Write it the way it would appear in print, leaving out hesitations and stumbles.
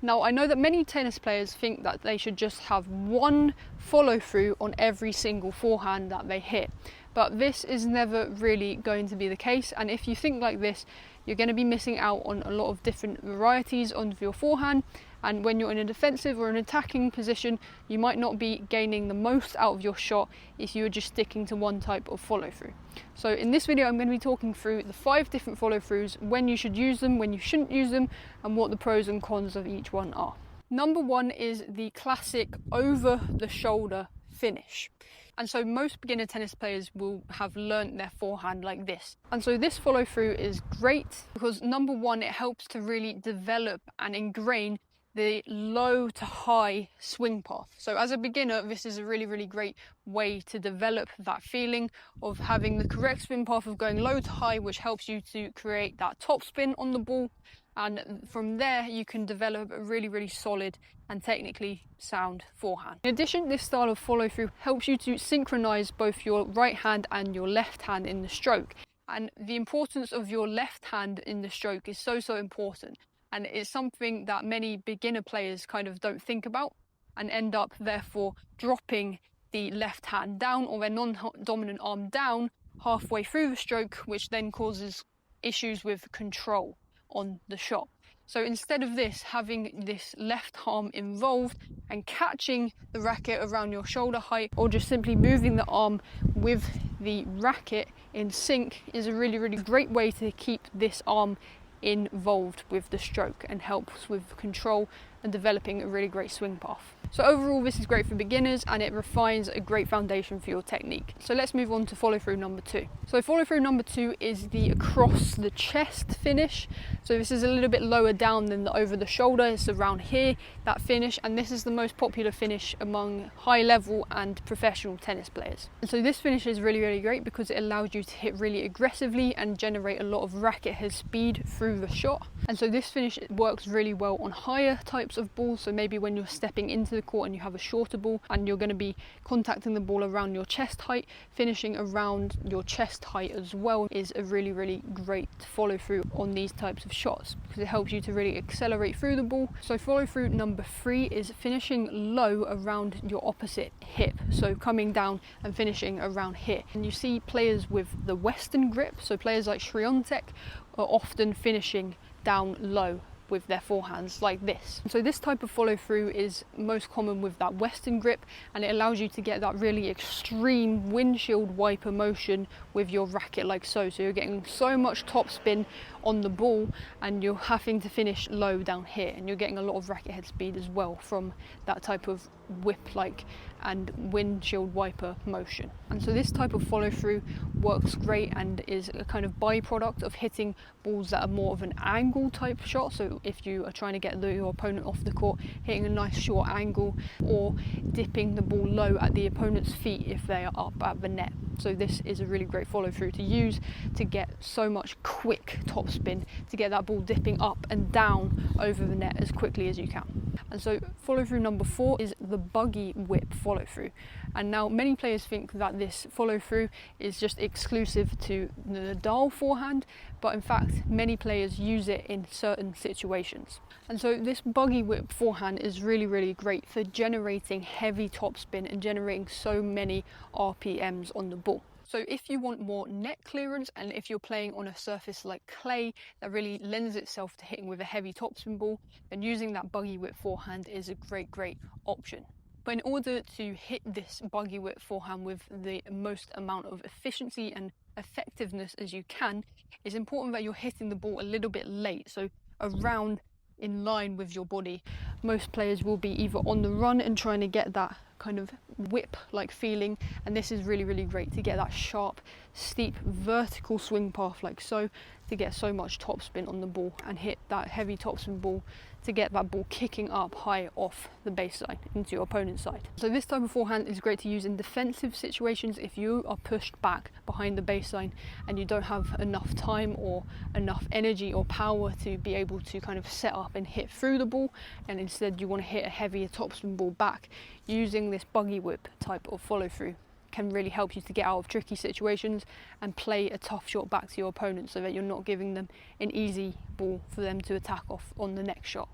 Now, I know that many tennis players think that they should just have one follow through on every single forehand that they hit, but this is never really going to be the case. And if you think like this, you're going to be missing out on a lot of different varieties on your forehand, and when you're in a defensive or an attacking position, you might not be gaining the most out of your shot if you were just sticking to one type of follow through. So in this video I'm going to be talking through the 5 different follow throughs, when you should use them, when you shouldn't use them, and what the pros and cons of each one are. Number 1 is the classic over the shoulder finish. And so most beginner tennis players will have learnt their forehand like this. And so this follow through is great because number 1, it helps to really develop and ingrain the low to high swing path. So as a beginner, this is a really great way to develop that feeling of having the correct swing path of going low to high, which helps you to create that top spin on the ball. And from there, you can develop a really solid and technically sound forehand. In addition, this style of follow through helps you to synchronize both your right hand and your left hand in the stroke. And the importance of your left hand in the stroke is so important. And it's something that many beginner players kind of don't think about and end up therefore dropping the left hand down or their non-dominant arm down halfway through the stroke, which then causes issues with control on the shot. So instead of this, having this left arm involved and catching the racket around your shoulder height, or just simply moving the arm with the racket in sync, is a really great way to keep this arm involved with the stroke and helps with control and developing a really great swing path. So overall, this is great for beginners and it refines a great foundation for your technique. So let's move on to follow through number 2. So follow through number 2 is the across the chest finish. So this is a little bit lower down than the over the shoulder. It's around here, that finish, and this is the most popular finish among high level and professional tennis players. And so this finish is really great because it allows you to hit really aggressively and generate a lot of racket head speed through the shot. And so this finish works really well on higher types of balls. So maybe when you're stepping into the court and you have a shorter ball and you're going to be contacting the ball around your chest height, finishing around your chest height as well is a really great follow through on these types of shots because it helps you to really accelerate through the ball. So follow through number 3 is finishing low around your opposite hip, so coming down and finishing around here. And you see players with the Western grip, so players like Shriontek are often finishing down low with their forehands like this. So this type of follow through is most common with that Western grip, and it allows you to get that really extreme windshield wiper motion with your racket like so. So you're getting so much top spin on the ball and you're having to finish low down here, and you're getting a lot of racket head speed as well from that type of whip like and windshield wiper motion. And so this type of follow through works great and is a kind of byproduct of hitting balls that are more of an angle type shot. So if you are trying to get your opponent off the court, hitting a nice short angle, or dipping the ball low at the opponent's feet if they are up at the net. So this is a really great follow through to use to get so much quick top spin, to get that ball dipping up and down over the net as quickly as you can. And so follow through number 4 is the buggy whip follow through. And now many players think that this follow through is just exclusive to the Nadal forehand, but in fact many players use it in certain situations. And so this buggy whip forehand is really great for generating heavy topspin and generating so many RPMs on the ball. So if you want more net clearance, and if you're playing on a surface like clay that really lends itself to hitting with a heavy topspin ball, then using that buggy whip forehand is a great option. But in order to hit this buggy whip forehand with the most amount of efficiency and effectiveness as you can, it's important that you're hitting the ball a little bit late, so around in line with your body. Most players will be either on the run and trying to get that kind of whip like feeling, and this is really great to get that sharp, steep, vertical swing path like so, to get so much topspin on the ball and hit that heavy topspin ball to get that ball kicking up high off the baseline into your opponent's side. So this type of forehand is great to use in defensive situations if you are pushed back behind the baseline and you don't have enough time or enough energy or power to be able to kind of set up and hit through the ball, and instead you want to hit a heavier topspin ball back. Using this buggy whip type of follow through can really help you to get out of tricky situations and play a tough shot back to your opponent so that you're not giving them an easy ball for them to attack off on the next shot.